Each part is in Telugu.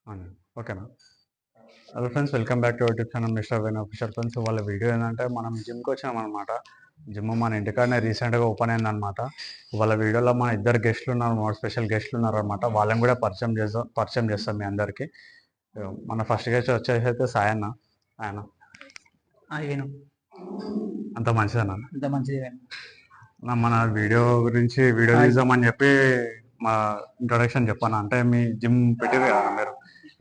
అవును. ఓకేనా? Hello friends, welcome back to YouTube channel mister when official friends. వాళ్ళ వీడియో ఏంటంటే మనం జిమ్‌కి వచ్చామనమాట. జిమ్ మన ఇంటికాడనే రీసెంట్‌గా ఓపెన్ అయిందనమాట. వాళ్ళ వీడియోలో మన ఇద్దరు గెస్ట్‌లు ఉన్నారు, స్పెషల్ గెస్ట్‌లు ఉన్నారనమాట. వాళ్ళని కూడా పరిచయం చేస్తాం మీ అందరికీ. మన ఫస్ట్ గెస్ట్ వచ్చేసి అయితే సాయన్న. ఆయన వేణు అంత మంచిదన్న. అంత మంచిది వేణు. మన వీడియో గురించి వీడియో తీద్దామని చెప్పి మా ఇంట్రొడక్షన్ చెప్పాను. అంటే మీ జిమ్ పెట్టారు కదా మీరు,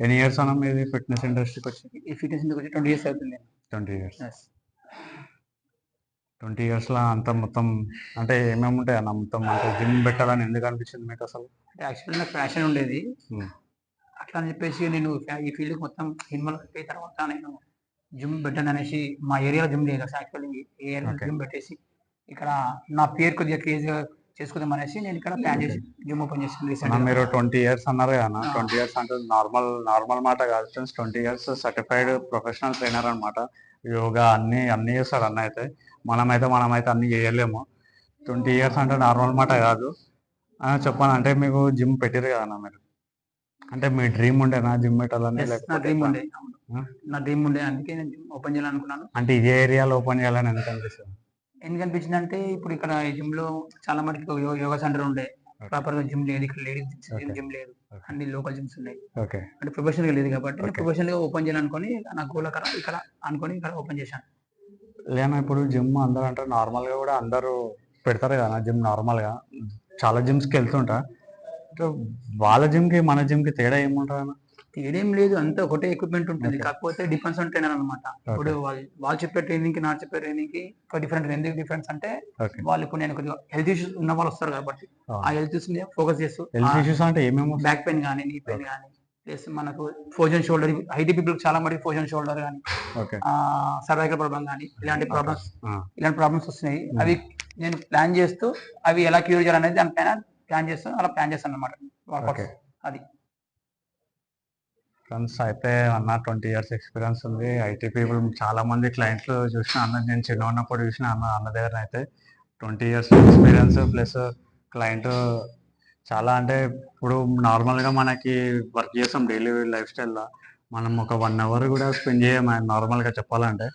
ఎన్ని ఇయర్స్ అన్న మీది ఫిట్నెస్ ఇండస్ట్రీకి వచ్చి? ఈ ఫిట్నెస్ ఇందుకు వచ్చి 20 ఇయర్స్ అవుతుంది. 20 ఇయర్స్. Yes. 20 ఇయర్స్‌లో అంత మొత్తం అంటే ఏమేమి ఉంటాయి అన్న మొత్తం? అంటే జిమ్ పెట్టాలని ఎందుకు అనిపించింది మీకు అసలు? అంటే యాక్చువల్లీ నాకు ఫ్యాషన్ ఉండేది. హ్మ్. అట్లా అని చెప్పేసి నేను ఈ ఫీల్డ్కి మొత్తం ఇన్వాల్వ్ అయిపోయిన తర్వాత నేను జిమ్ పెట్టాను అనేసి మా ఏరియాలో జిమ్ లేదు అసలు. యాక్చువల్లీ ఏ ఏరియాలో Okay. జిమ్ పెట్టేసి ఇక్కడ నా పేరు కొద్దిగా క్రేజ్గా చేసుకుందాం అనేసి నేను ఇక్కడ ప్లాన్ చేసి జిమ్ ఓపెన్ చేసాను అన్న రీసెంట్గా. మీరు 20 ఇయర్స్ అన్నారు కదా అన్న. ఆ. 20 ఇయర్స్ అంటే నార్మల్ మాట కాదు friends. 20 years certified professional trainer అనమాట. యోగా అన్నీ చేస్తాడు అన్న. అయితే మనమైతే అన్నీ చేయలేము. 20 ఇయర్స్ అంటే నార్మల్ మాట కాదు. చెప్పాను అంటే మీకు జిమ్ పెట్టారు కదా అన్న మీరు. అంటే మీ డ్రీమ్ ఉండేనా జిమ్ పెట్టాలని? Yes, నా లేకపోతే డ్రీమ్ ఎట్లా? ఉండే. నా డ్రీమ్ ఉండే, అందుకే నేను జిమ్ ఓపెన్ చేయాలనుకున్నాను. అంటే ఇదే ఏరియాలో ఓపెన్ చేయాలని ఎందుకు అనిపిస్తుంది? ఎందుకు అనిపించింది అంటే ఇప్పుడు ఇక్కడ ఈ జిమ్ లో చాలా మటుకు యోగా సెంటర్ ఉండే. ప్రాపర్ గా జిమ్ లేదు, ఇక్కడ లేడీస్ Okay. జిమ్ లేదు, Okay. అన్ని లోకల్ జిమ్స్ ఉన్నాయి. ఓకే. అంటే ప్రొఫెషనల్ గా లేదు కాబట్టి నేను Okay. ప్రొఫెషనల్ గా ఓపెన్ చేయాలనుకొని నా గోల్ ఇక్కడ అనుకొని ఇక్కడ ఓపెన్ చేశాను. లేనా ఇప్పుడు జిమ్ అందరూ అంటారు, నార్మల్గా కూడా అందరూ పెడతారు కదా జిమ్ నార్మల్గా. చాలా జిమ్స్కి వెళ్తుంటా. అంటే వాళ్ళ జిమ్కి మన జిమ్కి తేడా ఏముంటుంది అన్న? తేడేం లేదు, అంతా ఒకటే ఎక్విప్మెంట్ ఉంటుంది. Okay. కాకపోతే డిఫరెన్స్ ఆన్ ట్రైనర్ అనమాట. ఇప్పుడు వాళ్ళు చెప్పే ట్రైనింగ్ కి నా చెప్పే ట్రైనింగ్ కి ఒక డిఫరెంట్. ఎందుకు డిఫరెన్స్ అంటే ఓకే. వాళ్ళు ఇప్పుడు నేను కొద్దిగా హెల్త్ ఇష్యూస్ ఉన్న వాళ్ళు వస్తారు కాబట్టి ఆ హెల్త్ ఇష్యూస్ ని ఫోకస్ చేస్తూ హెల్త్ ఇష్యూస్ అంటే ఏమేమి? బ్యాక్ పెయిన్ కానీ, నీ పెయిన్ కానీ, ప్లస్ మనకు ఫోజన్ షోల్డర్, హైటీ పీపుల్ చాలా మంది ఫోజన్ షోల్డర్ కానీ, ఓకే. సర్వైకల్ ప్రాబ్లం కానీ, ఇలాంటి ఆ. ప్రాబ్లమ్స్ వస్తున్నాయి. అవి నేను ప్లాన్ చేస్తూ అవి ఎలా క్యూర్ చేయాలనేది దానిపైన ప్లాన్ చేస్తాను అనమాట. Okay. అది ఫ్రెండ్స్ అయితే అన్న 20 ఇయర్స్ ఎక్స్పీరియన్స్ ఉంది. ఐటీ పీపుల్ చాలా మంది క్లయింట్లు చూసిన అన్న, నేను చిన్న ఉన్నప్పుడు చూసిన అన్న దగ్గర అయితే 20 ఇయర్స్ ఎక్స్పీరియన్స్ ప్లస్ క్లయింట్ చాలా. అంటే ఇప్పుడు నార్మల్గా మనకి వర్క్ చేస్తాం డైలీ లైఫ్ స్టైల్లో, మనం ఒక 1 అవర్ కూడా స్పెండ్ చేయం నార్మల్గా చెప్పాలంటే.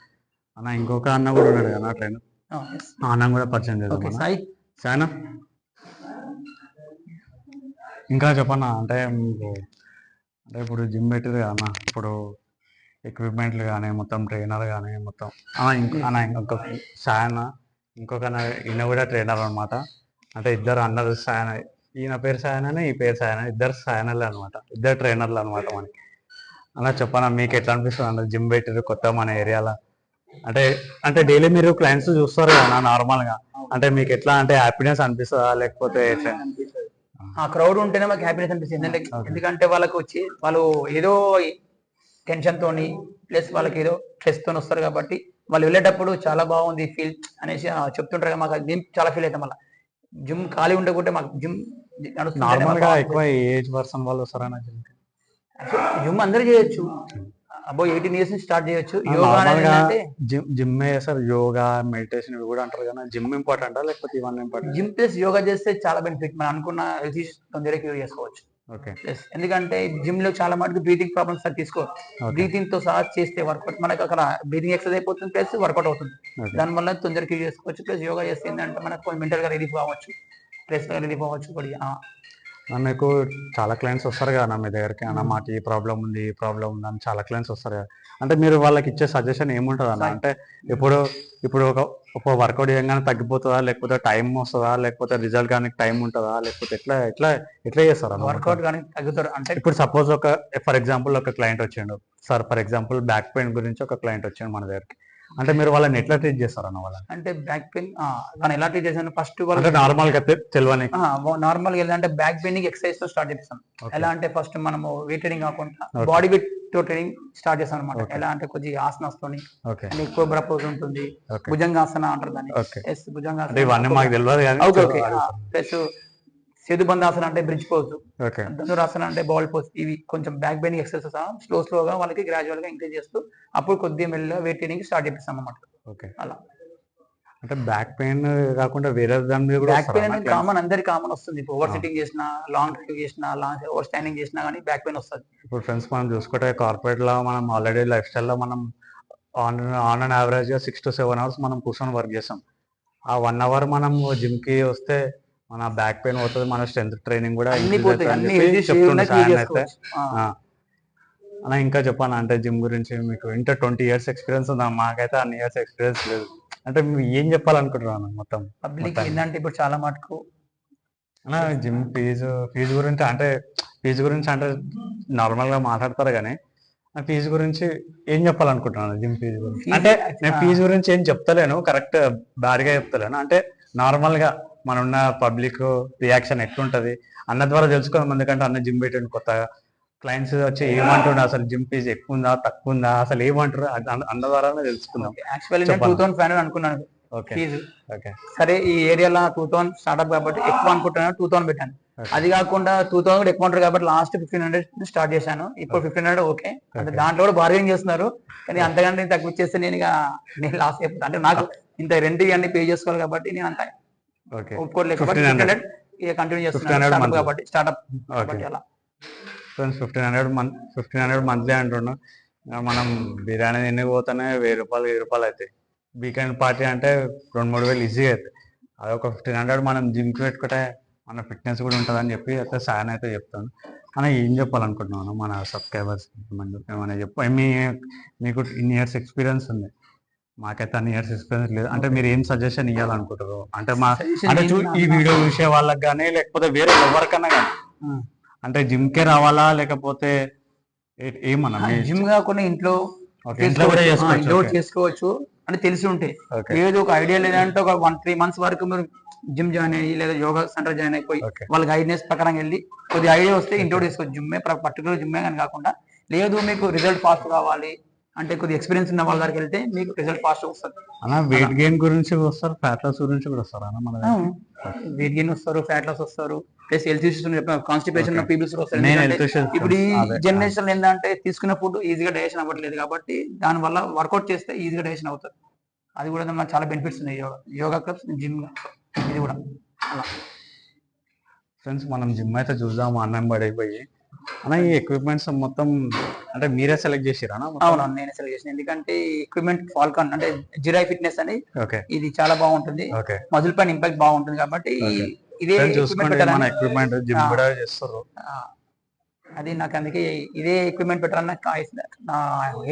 అన్న ఇంకొక అన్న కూడా ఉన్నాడు కదా ట్రైనర్, అన్న కూడా పరిచయం చేద్దాం అన్న. సాయన ఇంకా చెప్పన్నా. అంటే మీకు అంటే ఇప్పుడు జిమ్ పెట్టారు కదా అన్న, ఇప్పుడు ఎక్విప్మెంట్లు కానీ మొత్తం ట్రైనర్ కానీ మొత్తం ఇంకొక సాయన, ఇంకొక ఈయన కూడా ట్రైనర్ అనమాట. అంటే ఇద్దరు అన్నారు సాయన, ఈయన పేరు సాయననే, ఈ పేరు సాయన, ఇద్దరు సాయనలే అనమాట, ఇద్దరు ట్రైనర్లు అనమాట మనకి. అలా చెప్పనా మీకు ఎట్లా అనిపిస్తుంది అన్న జిమ్ పెట్టారు కొత్త మన ఏరియాలో? అంటే డైలీ మీరు క్లయింట్స్ చూస్తారు కదా నార్మల్గా, అంటే మీకు ఎట్లా అంటే హ్యాపీనెస్ అనిపిస్తుందా లేకపోతే ఎట్లా? ఆ క్రౌడ్ ఉంటేనే మాకు హ్యాపీనెస్ అనిపిస్తుంది. ఎందుకంటే వాళ్ళకి వచ్చి వాళ్ళు ఏదో టెన్షన్ తోని ప్లస్ వాళ్ళకి ఏదో స్ట్రెస్ తోని వస్తారు కాబట్టి వాళ్ళు వెళ్ళేటప్పుడు చాలా బాగుంది ఫీల్ అనేసి చెప్తుంటారు. మాకు జిమ్ చాలా ఫీల్ అవుతాం. మళ్ళీ జిమ్ ఖాళీ ఉండకుంటే మాకు జిమ్ నార్మల్గా ఎక్కువ ఏజ్ పర్సన్ వాళ్ళు వస్తారన్న జిమ్కి? జిమ్ అందరూ చేయొచ్చు, అబౌవ్ 18 ఇయర్స్ నుంచి స్టార్ట్ చేయొచ్చు. నార్మల్గా జిమ్ చేస్తారు, యోగా మెడిటేషన్ ఇవి కూడా అంటారు కదా. జిమ్ ఇంపార్టెంటా లేకపోతే ఇవన్నీ ఇంపార్టెంట్? జిమ్ ప్లస్ యోగా చేస్తే చాలా బెనిఫిట్. మనం అనుకున్న హెల్త్ ఇష్యూస్ తొందరగా క్యూర్ చేసుకోవచ్చు. ఓకే. ఎందుకంటే జిమ్ లో చాలా మటుకు బ్రీతింగ్ ప్రాబ్లమ్స్ తీసుకోవచ్చు. బ్రీతింగ్ తో సహా చేస్తే వర్కౌట్ మనకు అక్కడ బ్రీతింగ్ ఎక్సర్సైజ్ అయిపోతుంది, ప్లస్ వర్కౌట్ అవుతుంది. దానివల్ల తొందరగా క్యూర్ చేసుకోవచ్చు. ప్లస్ యోగా చేస్తే ఏంటంటే మనకు మెంటల్ గా రిలీఫ్ కావచ్చు, స్ట్రెస్ గా రిలీఫ్ అవ్వచ్చు కొద్దిగా. మీకు చాలా క్లయింట్స్ వస్తారు కదా మీ దగ్గరికి, అన్న మాకు ఈ ప్రాబ్లం ఉంది అని చాలా క్లయింట్స్ వస్తారు కదా. అంటే మీరు వాళ్ళకి ఇచ్చే సజెషన్ ఏముంటుంది అన్న? అంటే ఇప్పుడు ఒక వర్కౌట్ చేయగానే తగ్గిపోతుందా, లేకపోతే టైం వస్తుందా, లేకపోతే రిజల్ట్ కానీ టైం ఉంటుందా, లేకపోతే ఎట్లా ఎట్లా ఎట్లా చేస్తారు అన్న? వర్కౌట్ కానీ తగ్గుతారు అంటే ఇప్పుడు సపోజ్ ఫర్ ఎగ్జాంపుల్ ఒక క్లయింట్ వచ్చిండు sir, for example back pain గురించి ఒక క్లయింట్ వచ్చిండు మన దగ్గరికి. అంటే మీరు వాళ్ళని ఎట్లా ట్రీట్ చేస్తారు అన్న వాళ్ళని? అంటే బ్యాక్ పెయిన్ మనం ఎలా ట్రీట్ చేసాను ఫస్ట్ అంటే నార్మల్ గా తెలియని నార్మల్ గా అంటే బ్యాక్ పెయిన్ ఎక్సర్సైజ్ తో స్టార్ట్ చేస్తాం. ఎలా అంటే ఫస్ట్ మనము వెయిట్ ట్రైనింగ్ కాకుండా బాడీ వెయిట్ తో ట్రైనింగ్ స్టార్ట్ చేస్తాం అనమాట. ఎలా అంటే కొద్దిగా ఆసనాస్ తోని, కోబ్రా పోజ్ ఉంటుంది, భుజంగాసన అంటారు దాన్ని. భుజంగాసన ఇవన్నీ మాకు తెలియదు. ప్లస్ సేతుబంధాసన అంటే బ్రిడ్జ్ పోజ్, ధనురాసన అంటే బాల్ పోజ్. ఇవి కొంచెం బ్యాక్ పెయిన్ ఎక్సర్సైజ్ స్లోగా వాళ్ళకి గ్రాడ్యువల్ గా ఇంక్రీజ్ చేస్తూ అప్పుడు కొద్దిగా మెల్లగా వెయిట్ ట్రైనింగ్ స్టార్ట్ చేపిస్తాం అనమాట. అలా అంటే బ్యాక్ పెయిన్ కాకుండా వేరే దాని మీద కూడా బ్యాక్ పెయిన్ వస్తారా అనేది కామన్, అందరికి కామన్ వస్తుంది. ఇప్పుడు ఓవర్ సిట్టింగ్ చేసినా, లాంగ్ డ్రైవ్ చేసినా, లాంగ్ ఓవర్ స్టాండింగ్ చేసినా కానీ బ్యాక్ పెయిన్ వస్తుంది. ఇప్పుడు ఫ్రెండ్స్ మనం చూసుకుంటే కార్పొరేట్ లో మనం ఆల్రెడీ లైఫ్ స్టైల్లో మనం ఆన్ ఆన్ అండ్ యావరేజ్ గా 6 to 7 hours మనం కూర్చొని వర్క్ చేస్తాం. ఆ 1 hour మనం జిమ్ కి వస్తే మన బ్యాక్ పెయిన్ పోతుంది, మన స్ట్రెంత్ ట్రైనింగ్ కూడా అన్ని ఇంక్రీజ్ పోతాయి, అవుతుంది అని అన్ని చెప్పి హెల్తీ చెప్తుండే సాయన్ అయితే. చేసుకోవచ్చు. అలా ఇంకా చెప్పాను అంటే జిమ్ గురించి మీకు ఇంకా 20 years ఎక్స్పీరియన్స్ ఉందా? మాకైతే అన్ని ఇయర్స్ ఎక్స్పీరియన్స్ లేదు. అంటే మీరు ఏం చెప్పాలనుకుంటున్నాను మొత్తం పబ్లిక్ మొత్తానికి? ఏంటంటే ఇప్పుడు చాలా మటుకు అలా జిమ్ ఫీజు గురించి అంటే నార్మల్ గా మాట్లాడతారు కానీ ఆ ఫీజు గురించి ఏం చెప్పాలనుకుంటున్నాను జిమ్ ఫీజు గురించి. ఫీజు అంటే నేను ఫీజు గురించి ఏం చెప్తలేను, కరెక్ట్ బ్యాడ్ గా చెప్తలేను. అంటే నార్మల్ గా మన ఉన్న పబ్లిక్ రియాక్షన్ ఎట్లుంటది అన్న ద్వారా తెలుసుకోవడం. ఎందుకంటే అన్న జిమ్ పెట్టండి కొత్తగా క్లయింట్స్ వచ్చి ఏమంటుండే, అసలు జిమ్ ఫీజు ఎక్కువ ఉందా తక్కువ ఉందా అసలు ఏమంటారు అన్న ద్వారానే తెలుసుకుందాం. యాక్చువల్లీ నేను చెప్పండి. 2500 అనుకున్నాను ఓకే ఫీజు. ఓకే సరే ఈ ఏరియాలో 2000 స్టార్ట్అప్ కాబట్టి ఎక్కువ అనుకుంటున్నాను, 2000 పెట్టాను. అది కాకుండా 2000 కూడా ఎక్కువ ఉంటారు కాబట్టి లాస్ట్ 1500 స్టార్ట్ చేశాను. ఇప్పుడు 1500 ఓకే. అంటే దాంట్లో కూడా బార్గెనింగ్ చేస్తున్నారు, కానీ అంతకంటే తక్కువ ఇచ్చేస్తే నేను లాస్ అయిపోతాను. అంటే నాకు ఇంత రెంట్ అన్ని పే చేసుకోవాలి కాబట్టి నేను అంత ఓకే ఒప్పుకోలేదు కాబట్టి 1500 1500 కంటిన్యూ 1500 చేస్తున్నాను. Startup monthly. కాబట్టి స్టార్ట్అప్ ఓకే కాబట్టి అలా. ఫ్రెండ్స్ 1500 మంత్లీ అంటున్నాం. మనం బిర్యానీ తిని పోతేనే 1000 రూపాయలు అవుతాయి. వీకెండ్ పార్టీ అంటే 2-3 వేలు ఈజీగా అవుతాయి. అదొక 1500 మనం జిమ్కి పెట్టుకుంటే మన ఫిట్నెస్ కూడా ఉంటుందని చెప్పి అయితే సాయన్ అయితే చెప్తాను. అలా ఏం చెప్పాలనుకుంటున్నాను మన సబ్స్క్రైబర్స్ ఏమైనా మీకు ఇన్ని ఇయర్స్ ఎక్స్పీరియన్స్ ఉంది, మాకైతే అన్ని ఇయర్స్ ఎక్స్పీరియన్స్ లేదు. అంటే మీరు ఏం సజెషన్ ఇవ్వాలనుకుంటారు? అంటే Suggestion అంటే ఏంటి ఈ అన్న? వీడియో చూసే వాళ్ళకి కానీ లేకపోతే వేరే ఎవరికన్నా కానీ అంటే జిమ్కే రావాలా లేకపోతే ఏమన్నా జిమ్ కాకుండా ఇంట్లో ఇంట్లో కూడా చేసుకోవచ్చు. ఇంట్లో చేసుకోవచ్చు అని తెలిసి ఉంటే. ఓకే లేదు ఒక ఐడియా లేదంటే ఒక 1-3 months వరకు మీరు జిమ్ జాయిన్ అయ్యి లేదా యోగా సెంటర్ జాయిన్ అయిపోయి ఓకే వాళ్ళ గైడ్నెస్ ప్రకారం వెళ్ళి కొద్దిగా ఐడియా వస్తే ఇంట్లో చేసుకోవచ్చు. జిమ్మే పర్టికులర్ జిమ్మే అని కాకుండా, లేదు మీకు రిజల్ట్ ఫాస్ట్ కావాలి అంటే కొద్దిగా ఎక్స్పీరియన్స్ ఉన్న వాళ్ళ దగ్గరికి వెళ్తే మీకు రిజల్ట్ ఫాస్ట్ వస్తుంది. అలా వెయిట్ గెయిన్ గురించి వస్తారు, ఫ్యాట్ లాస్ గురించి కూడా వస్తారు అన్న మన దగ్గర. వెయిట్ గెయిన్ వస్తారు, ఫ్యాట్ లాస్ వస్తారు, plus health issues constipation Okay. Peoples వస్తారు. నేను ఎందుకంటే health issues ఇప్పుడు ఈ అదే. జనరేషన్ ఏంటంటే తీసుకున్న ఫుడ్ ఈజీగా డైజెషన్ అవ్వట్లేదు కాబట్టి దానివల్ల వర్కౌట్ చేస్తే ఈజీగా డైజెషన్ అవుతుంది. అది కూడా మనకు చాలా బెనిఫిట్స్ ఉన్నాయి యోగా క్లబ్స్, జిమ్ ఇది కూడా అలా. ఫ్రెండ్స్ మనం జిమ్ అయితే చూద్దాం అన్నం పడిపోయి. అన్న ఈ ఎక్విప్మెంట్స్ మొత్తం అంటే మీరే సెలెక్ట్ చేసిరా? అవునవును, నేనే సెలెక్ట్ చేసిన. ఎందుకంటే ఎక్విప్మెంట్ ఫాల్కాన్ అంటే జిరాయ్ ఫిట్నెస్ అని ఓకే ఇది చాలా బాగుంటుంది, ఓకే మజిల్ పైన ఇంపాక్ట్ బాగుంటుంది కాబట్టి Okay. ఇదే equipment చూసుకోండి మన పెట్టాలని ఎక్విప్మెంట్ జిమ్ కూడా చేస్తారు. ఆ, అది నాకు అందుకే ఇదే ఎక్విప్మెంట్ పెట్టాలని నా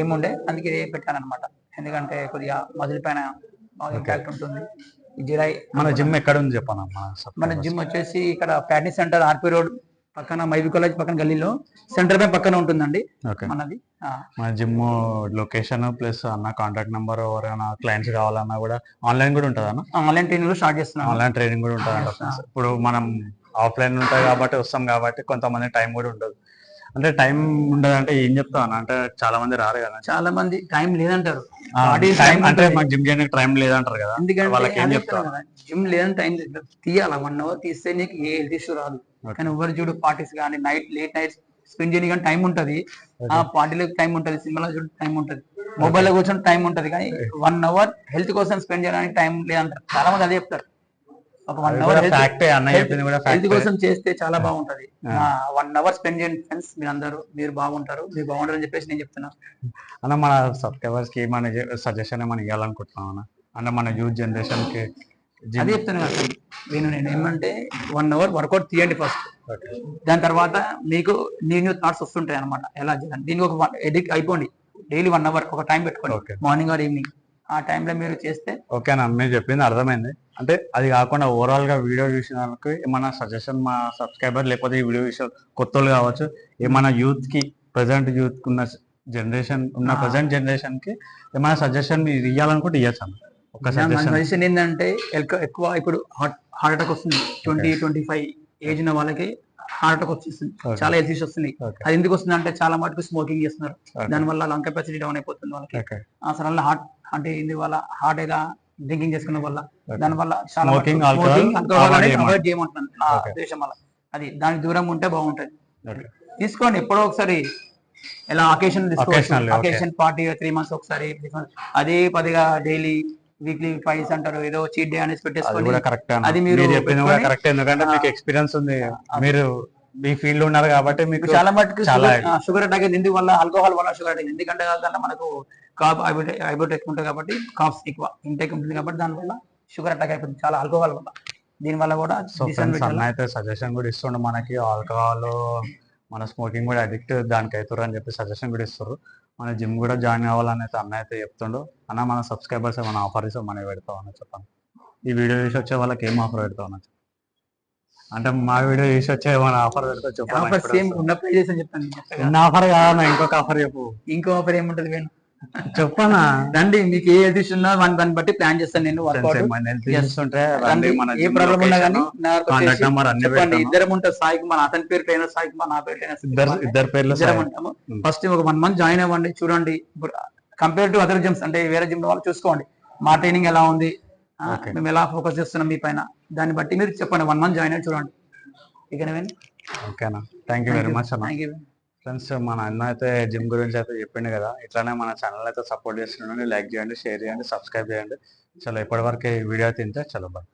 ఏముండే, అందుకే ఇదే పెట్టాను అనమాట. ఎందుకంటే కొద్దిగా మజిల్ పైన బాగా ఇంపాక్ట్ ఉంటుంది. ఈ జిరాయ్ మన జిమ్ ఎక్కడ ఉంది చెప్పాను మన జిమ్ వచ్చేసి ఇక్కడ ప్యాట్నీ సెంటర్ ఆర్పీ రోడ్ పక్కన మైబీ కాలేజ్ పక్కన గల్లీలో సెంటర్ బ్యాంక్ పక్కన ఉంటుందండి ఓకే మనది. మన జిమ్ లొకేషన్ ప్లస్ అన్న కాంటాక్ట్ నెంబర్ ఎవరైనా క్లయింట్స్ కావాలన్నా కూడా ఆన్లైన్ కూడా ఉంటుంది అన్న. ఆన్లైన్ ట్రైనింగ్ స్టార్ట్ చేస్తున్నాను. ఆన్లైన్ ట్రైనింగ్ కూడా ఉంటుంది ఫ్రెండ్స్. ఇప్పుడు మనం ఆఫ్లైన్ ఉంటాయి కాబట్టి వస్తాం కాబట్టి కొంతమంది టైం కూడా ఉండదు. అంటే టైం ఉండదు అంటే ఏం చెప్తాం అన్న? అంటే చాలా మంది రారు కదా, చాలా మంది టైం లేదంటారు. టైం అంటే మాకు జిమ్ చేయడానికి టైం లేదంటారు కదా, ఎందుకంటే వాళ్ళకి ఏం అదే చెప్తాం? చెప్తాను కదా, జిమ్ లేదని టైం తీయాలి. 1 hour తీస్తే నీకు ఏ హెల్త్ ఇష్యూ రాదు. కానీ ఎవరు చూడు పార్టీస్ కానీ లేట్ నైట్ స్పెండ్ చేయడానికి కానీ టైం ఉంటది, ఆ పార్టీలకు టైం ఉంటది, సినిమాలో చూడ టైం ఉంటది, మొబైల్ లో కూర్చొని టైం ఉంటది, కానీ 1 hour హెల్త్ కోసం స్పెండ్ చేయడానికి టైం లేదంటారు. చాలా మంది అదే చెప్తారు. ఒక 1 hour ఫ్యాక్టే అన్న చెప్పింది కూడా హెల్త్ ఫ్యాక్టే. కోసం చేస్తే చాలా బాగుంటది. 1 hour స్పెండ్ చేయండి ఫ్రెండ్స్, మీరు బాగుంటారు అని చెప్పేసి నేను చెప్తున్నా. అన్న మన సబ్స్క్రైబర్స్ కి మన సజెషన్ ఏమైనా ఇవ్వాలనుకుంటున్నాం అన్న? అంటే మన యూత్ జనరేషన్ కి అదే చెప్తాను కదా నేను ఏమంటే 1 hour వర్కౌట్ తీయండి ఫస్ట్. ఓకే దాని తర్వాత మీకు న్యూ థాట్స్ వస్తుంటాయి అనమాట ఎలా చేయాలి. దీనికి ఒక ఎడిట్ అయిపోండి, డైలీ 1 hour ఒక టైం పెట్టుకోండి, Okay. Morning or evening. ఆ టైంలో మీరు చేస్తే ఓకే అన్న, మీరు చెప్పింది అర్థమైంది. అంటే అది కాకుండా ఓవరాల్ గా వీడియో చూసిన వాళ్ళకి ఏమైనా సజెషన్ మా సబ్స్క్రైబర్ లేకపోతే ఈ వీడియో విషయం కొత్త వాళ్ళు కావచ్చు, ఏమైనా యూత్ కి ప్రజెంట్ యూత్ ఉన్న ప్రజెంట్ జనరేషన్ కి ఏమైనా సజెషన్ ఇవ్వాలనుకుంటే ఇవ్వచ్చు అన్న. ఒక సజెషన్ సజెషన్ ఏంటంటే ఎక్కువ ఇప్పుడు హార్ట్ అటాక్ వస్తుంది. 20-25 ఏజ్ ఉన్న వాళ్ళకి హార్ట్ అటాక్ వచ్చేస్తుంది, చాలా హెల్త్ ఇష్యూస్ వస్తున్నాయి. Okay. అది ఎందుకు వస్తుంది అంటే చాలా మటుకు స్మోకింగ్ చేస్తున్నారు, Okay. దానివల్ల లంగ్ కెపాసిటీ డౌన్ అయిపోతుంది వాళ్ళకి. ఓకే అసలు హార్ట్ అంటే ఇది వల్ల హార్ట్ ఏదా డ్రింకింగ్ చేసుకున్న వల్ల Okay. దానివల్ల చాలా Smoking, మటుకు alcohol avoid అవాయిడ్ చేయమంటున్నాను నా Okay. ఉద్దేశం వల్ల. అది దానికి దూరం ఉంటే బాగుంటది. ఓకే తీసుకోండి ఎప్పుడో ఒకసారి, ఎలా occasion Occasionally, okay. Occasion party 3 months ఒకసారి, 6 months. అదే పదిగా డైలీ వీక్లీ 5 అంటారు, ఏదో చీట్ డే అనేసి అది పెట్టేసుకొని కూడా కరెక్ట్ అన్న. అది మీరు మీరు చెప్పింది కూడా పెట్టుకొని కరెక్ట్, ఎందుకంటే మీకు ఎక్స్పీరియన్స్ ఉంది, మీరు మీ ఫీల్డ్ ఉన్నారు కాబట్టి మీకు చాలా మటుకు చాలా షుగర్ అటాక్ అయింది ఎందుకు వల్ల ఆల్కహాల్ వల్ల షుగర్ అటాక్ ఎందుకంటే దాంట్లో మనకు కాప్ ఐబోట్ ఎక్కువ ఉంటుంది కాబట్టి కాప్స్ ఎక్కువ ఇంటేక్ ఉంటుంది కాబట్టి దానివల్ల షుగర్ అటాక్ అయిపోతుంది చాలా ఆల్కహాల్ వల్ల. దీనివల్ల కూడా సో ఫ్రెండ్స్ అన్న అయితే సజెషన్ కూడా ఇస్తుండే మనకి, ఆల్కహాల్ మన స్మోకింగ్ కూడా అడిక్ట్ దానికి అవుతారు అని చెప్పి సజెషన్ కూడా ఇస్తారు. మన జిమ్ కూడా జాయిన్ కావాలని అయితే అన్న అయితే చెప్తుండు. అన్న మన సబ్స్క్రైబర్స్ ఏమైనా ఆఫర్ ఇస్తే మనం పెడతాం అన్న చెప్పండి. ఈ వీడియో చూసి వచ్చే వాళ్ళకి ఏం ఆఫర్ పెడతాం అన్న, అంటే మా వీడియో చూసి వచ్చే ఏమైనా ఆఫర్ పెడతా ఆఫర్ సేమ్ చెప్పండి. ఉన్న ప్రైజెస్ అని చెప్తాను చెప్పగా. ఉన్న ఆఫర్ కాదన్న, ఇంకొక ఆఫర్ చెప్పు. ఇంకో ఆఫర్ ఏముంటది వేణు చెప్పనా రండి, మీకు ఏ హెల్త్ ఇష్యూ ఉన్నా దాన్ని బట్టి ప్లాన్ చేస్తాను నేను వర్కౌట్. చూస్తుంటే రండి, ఏ ప్రాబ్లం ఉన్నా కానీ కాంటాక్ట్ నెంబర్ అన్ని చెప్పండి. పెడతాను. ఇద్దరం ఉంటాం, సాయి కుమార్ అతని పేరు ట్రైనర్ సాయి కుమార్, నా పేరు ట్రైనర్ ఇద్దరు పేర్లు ఇద్దరం ఉంటాము. ఫస్ట్ ఒక 1 month జాయిన్ అవ్వండి, చూడండి. కంపేర్ టు అదర్ జిమ్స్ అంటే వేరే జిమ్ వాళ్ళు చూసుకోండి మా ట్రైనింగ్ ఎలా ఉంది, మేము ఎలా ఫోకస్ చేస్తున్నాం మీ పైన, దాన్ని బట్టి మీరు చెప్పండి. 1 month జాయిన్ అయ్యి చూడండి. ఓకేనా, థ్యాంక్ యూ వెరీ మచ్ అన్న. Thank you. ఫ్రెండ్స్ మన అన్న అయితే జిమ్ గురించి అయితే చెప్పిండు కదా, ఇట్లానే మన ఛానల్ అయితే సపోర్ట్ చేస్తున్నాను. లైక్ చేయండి, షేర్ చేయండి, సబ్స్క్రైబ్ చేయండి. చలో ఇప్పటి వరకు ఈ వీడియో అయితే ఇంతే. చలో బాయ్.